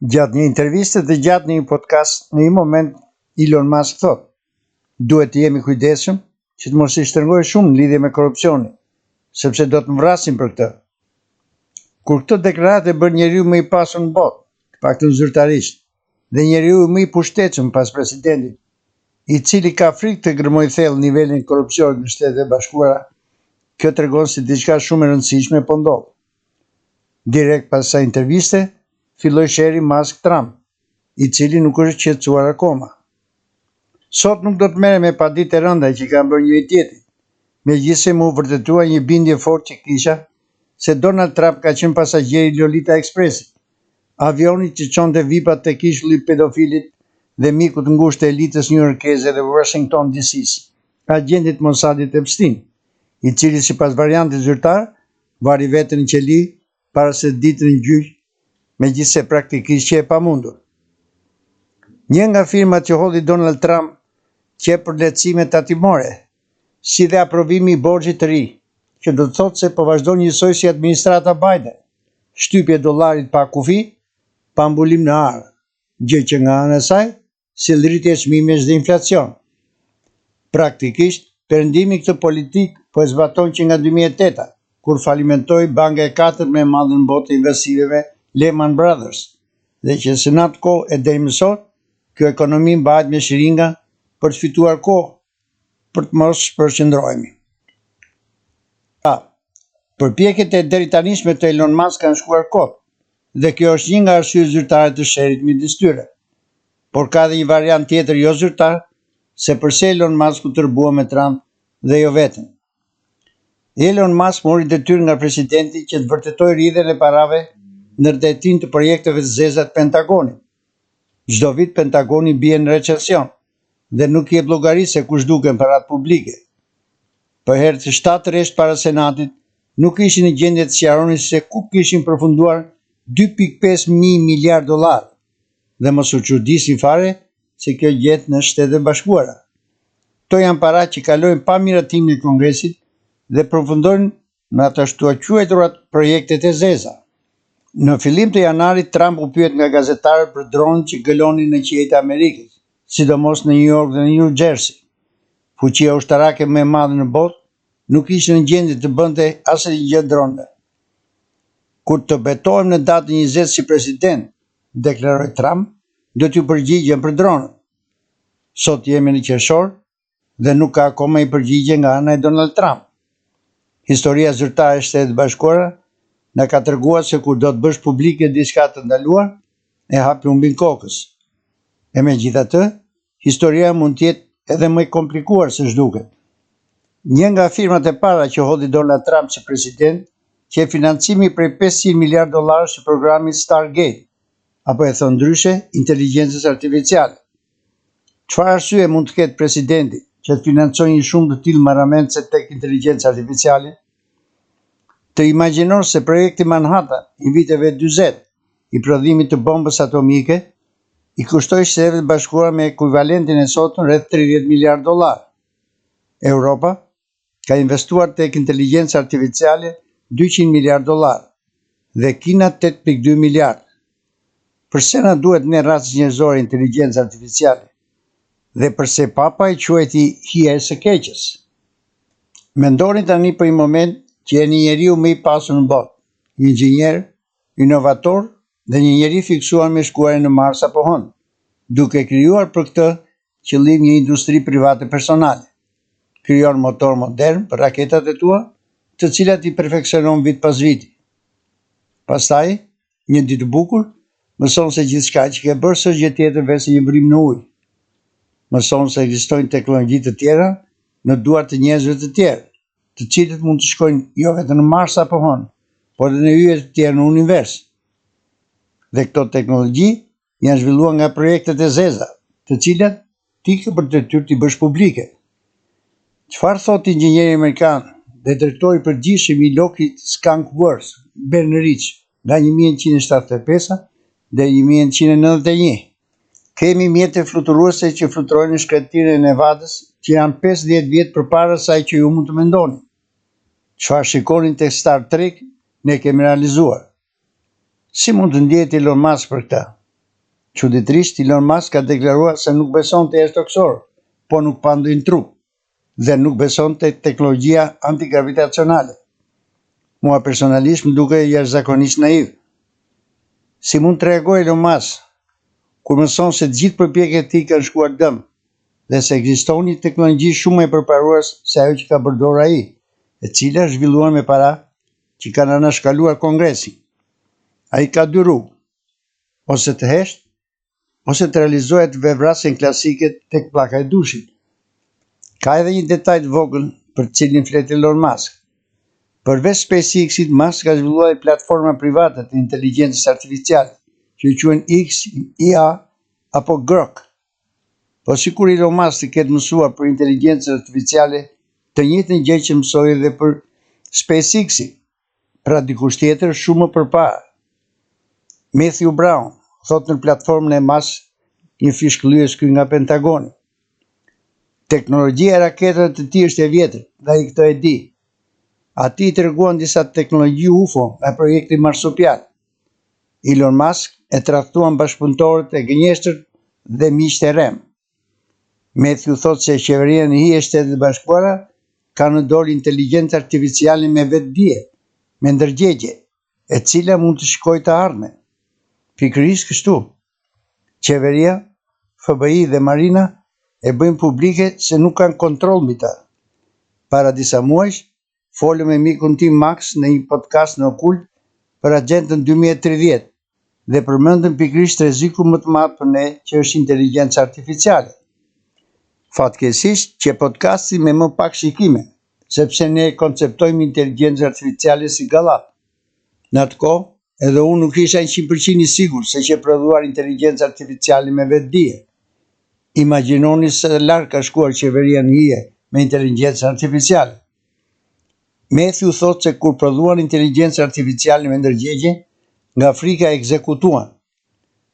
Gjatë një interviste dhe gjatë një podcast, në një moment Elon Musk thot, duhet të jemi kujdesshëm që të mos i shtrëngojë shumë në lidhje me korrupsionin, sepse do të më vrasin për këtë. Kur këtë deklaratë e bën njeriu më i pasur në botë, paktën zyrtarisht, dhe njeriu më i pushtetshëm pas presidentit, i cili ka frikë të gërmojë thellë nivelin e korrupsionit në Shtetet e Bashkuara, kjo tregon se diçka shumë e rëndësishme po ndodh. Direkt pas asaj interviste, filloi sheri Musk-Trump, i cili nuk është qetësuar akoma. Sot nuk do të merrem me paditë e rënda që kanë bërë njëri tjetrit, megjithëse më u vërtetua një bindje fortë që kisha se Donald Trump ka qenë pasagjeri Lolita Expressit, avioni që çonte VIP-at tek ishulli i pedofilit dhe miku të ngushtë të elitës newyorkeze dhe Washington DC-s, agentit Mossadit Epstein, i cili sipas variantit zyrtar vari veten në qeli para se ditën në gjyq, megjithëse praktikisht që e pamundur. Një nga firmat që hodhi Donald Trump qep për lehtësime tatimore, si dhe aprovimi i borxhit të ri, që do të thotë se po vazhdon njësoj si administrata Biden, shtypje dollarit pa kufi, pa mbulim në arë, gjë që nga ana e saj sill rritje çmimesh dhe inflacion. Praktikisht, perëndimi këtë politik po e zbaton që nga 2008, kur falimentoi banka e katërt më e madhe në botë e investimeve, Lehman Brothers, dhe që në atë kohë e deri më sot, kjo ekonomi mbahet me shiringa për të fituar kohë, për të mos përqendrohemi. Përpjekjet e deritanishme të Elon Musk kanë shkuar kot, dhe kjo është një nga arsyet zyrtare të sherrit midis tyre. Por ka dhe një variant tjetër jo zyrtar, se përse Elon Musk u tërbua me Trump dhe jo vetëm. Elon Musk mori detyrë nga presidenti që të vërtetoj rritjen e parave në drejtim të projekteve të zeza të Pentagonit. Çdo vit Pentagoni bie në recesion dhe nuk jep llogari se kush duken parat publike. Për herë të 7 rresht para Senatit, nuk ishin në gjendje të sqaronin se ku kishin përfunduar 2.5 miliard dollar, dhe mos u çuditni fare se kjo gjet në Shtetet e Bashkuara. Kto janë para që kalojnë pa miratimin e Kongresit dhe përfundojnë në ato quajturat projektet e zeza. Në fillim të janarit, Trump u pyet nga gazetarët për dronin që gëlonin në qiejt e Amerikës, sidomos në New York dhe në New Jersey. Fuqia ushtarake më e madhe në botë nuk ishte në gjendje të bënte asnjë gjë dronëve. Kur të betohem në datën 20 si president, deklaroi Trump, do t'ju përgjigjem për dronën. Sot jemi në qershor dhe nuk ka akoma i përgjigje nga ana e Donald Trump. Historia zyrtare e Shtetit Bashkuara na ka treguar se kur do të bësh publike diçka të ndaluar, e hap plumbin kokës. E megjithatë, historia mund të jetë edhe më e komplikuar se ç'duket. Një nga firmat e para që hodhi Donald Trump si president, që financimi prej 500 miliard dollarësh i programit Stargate, apo e thon ndryshe, inteligjencës artificiale. Çfarë arsye mund të ketë presidenti që të financojë një shumë të tillë marramendse tek inteligjenca artificiale? Të imagjinosh se projekti Manhattan i viteve 40 i prodhimit të bombës atomike i kushtoi Shtetet Bashkuara me ekuivalentin e sotëm rreth 30 miliard dollar. Europa ka investuar tek inteligjenca artificiale 200 miliard dollar dhe Kina 8.2 miliard. Përse na duhet ne racë njerëzore inteligjencë artificiale? Dhe përse Papa i quajti hija e së keqes? Mendoni tani për një moment që jeni njeriu më i pasur në botë, një inxhinier, inovator dhe një njeri fiksuar me shkuarje në Mars apo Hënë, duke krijuar për këtë qëllim një industri private personale. Krijon motor modern për raketat e tua, të cilat i perfeksionon vit pas viti. Pastaj, një ditë bukur, mëson se gjithçka që ke bërë s'është gjë tjetër veç një vrim në ujë. Mëson se ekzistojnë teknologji të tjera në duart të njerëzve të tjerë, të cilët mund të shkojnë jo vetëm në Mars apo Hënë, por edhe në yje të tjera në univers. Dhe këto teknologji janë zhvilluar nga projektet e zeza, të cilat ti ke për detyrë t'i bësh publike. Çfarë thot inxhinieri amerikan dhe drejtori i përgjithshëm i Lockheed Skunk Works, Ben Rich, nga 1975 dhe 1991? Kemi mjete fluturuese që fluturojnë në shkretirën e Nevadës, që janë 50 vjet përpara asaj që ju mund të mendoni. Çfarë shikonin tek Star Trek, ne kemi realizuar. Si mund të ndjehet Elon Musk për këtë? Çuditërisht, Elon Musk ka deklaruar se nuk beson te jashtë toksor, po nuk pa ndonjë trup dhe nuk beson te teknologjia antigravitacionale. Mua personalisht më duke jashtëzakonisht naiv. Si mund të reagojë Elon Musk kur mëson se të gjithë përpjekjet e tij kanë shkuar dëm dhe se ekziston një teknologji shumë e përparuar se ajo që ka përdorur ai, e cila është zhvilluar me para që kanë anashkaluar Kongresin. Ai ka dy rrugë, ose të hesht, ose të realizohet vevrasjen klasike tek pllaka e dushit. Ka edhe një detaj të vogël për të cilin flet Elon Musk. Përveç SpaceX-it, Musk ka zhvilluar platforma private të inteligjencës artificiale, që quhen XIA apo Grok. Po sikur Elon Musk të ketë mësuar për inteligjencën artificiale, të njëjtën gjë që mësoi edhe për SpaceX-i, pra dikush tjetër shumë më përpara. Matthew Brown thot në platformën e Musk, një fishkëllyes këy nga Pentagoni. Teknologjia e raketave të tij është e vjetër, dhe ai këtë e di. Ati i treguan disa teknologji UFO nga projekti marsopial. Elon Musk e tradhtuan bashkëpunëtorët e gënjeshtër dhe miqtë e rem. Matthew thot se qeveria e HI e Shtetet e Bashkuara ka në dorë inteligjencë artificiale me vetdije, me ndërgjegje, e cila mund të shkojë të ardhmen. Pikërisht kështu. Qeveria, FBI dhe Marina e bëjnë publike se nuk kanë kontroll mbi ta. Para disa muajsh, folëm me mikun tim Max në një podcast në Okult për Agjendën 2030 dhe përmendëm pikërisht rrezikun më të madh për ne që është inteligjenca artificiale. Fatkeqësisht që podcasti me më pak shikime, sepse ne konceptojmë inteligjencën artificiale si gallat. Në atë kohë, edhe unë nuk isha 100% i sigurt se që prodhuar inteligjencë artificiale me vetdije. Imagjinoni se larg ka shkuar qeveria në hije me inteligjencë artificiale. Matthew thot se kur prodhuan inteligjencë artificiale me ndërgjegje, nga Afrika e ekzekutuan.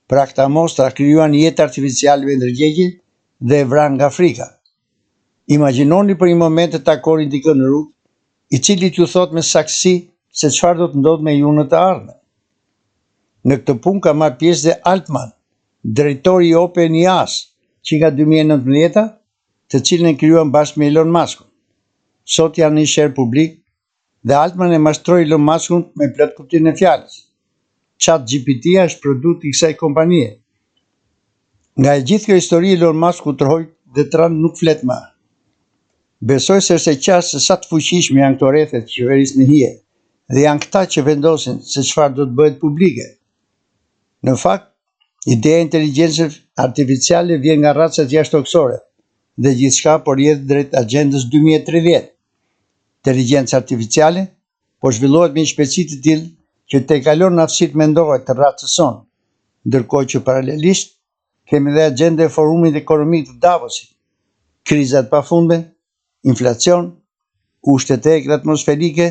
Pra këta mostra krijuan jetë artificiale me ndërgjegje dhe e vran nga Afrika. Imagjinoni për një moment të takoni dikën në rrugë, i cili t'ju thot me saktësi se çfarë do të ndodhë me ju në të ardhmen. Në këtë punë ka marrë pjesë dhe Altman, drejtori i OpenAI, që nga 2019, të cilën e krijuan bashkë me Elon Muskun. Sot janë një sher publik dhe Altman e mashtroi Elon Muskun me plot kuptimin e fjalës. ChatGPT është produkt i kësaj kompanie. Nga e gjithë kjo histori, Elon Musk u tërhoi dhe tran nuk flet më. Besoj se është e qartë se sa të fuqishme janë këto rrethet të qeverisë në hije dhe janë këta që vendosin se çfarë do të bëhet publike. Në fakt, ideja e inteligjencës artificiale vjen nga racat jashtëtoksore dhe gjithçka po rrjedh drejt Agjendës 2030. Inteligjenca artificiale po zhvillohet me një shpejtësi të tillë që te kalon aftësitë mendore të racës sonë, ndërkohë që paralelisht kemi dhe agjendën e Forumit Ekonomik të Davosit, krizat pafundme, inflacion, kushtet e egla atmosferike,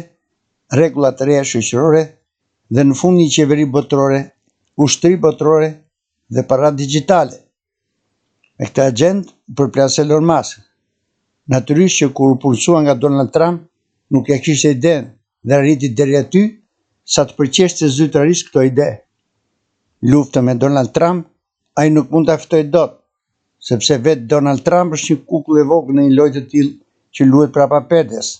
rregulla të reja shoqërore dhe në fund një qeveri botërore, ushtri botërore dhe para digjitale. Me këtë agjendë përplas Elon Musk. Natyrisht që kur u pulsua nga Donald Trump, nuk e kishte idenë dhe arriti deri aty sa të përqeshte zyrtarisht këto ide. Lufta me Donald Trump, ai nuk mund ta ftojë dot, sepse vetë Donald Trump është një kukull e vogël në një lojë të tillë që luhet prapa perdes,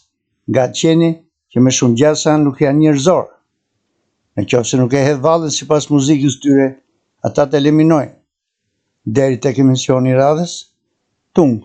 nga qeni që me shumë gjasa nuk janë njerëzor. Nëse nuk e hedh vallën sipas muzikës tyre, ata të eliminojnë. Deri tek emisioni i radhës, tung.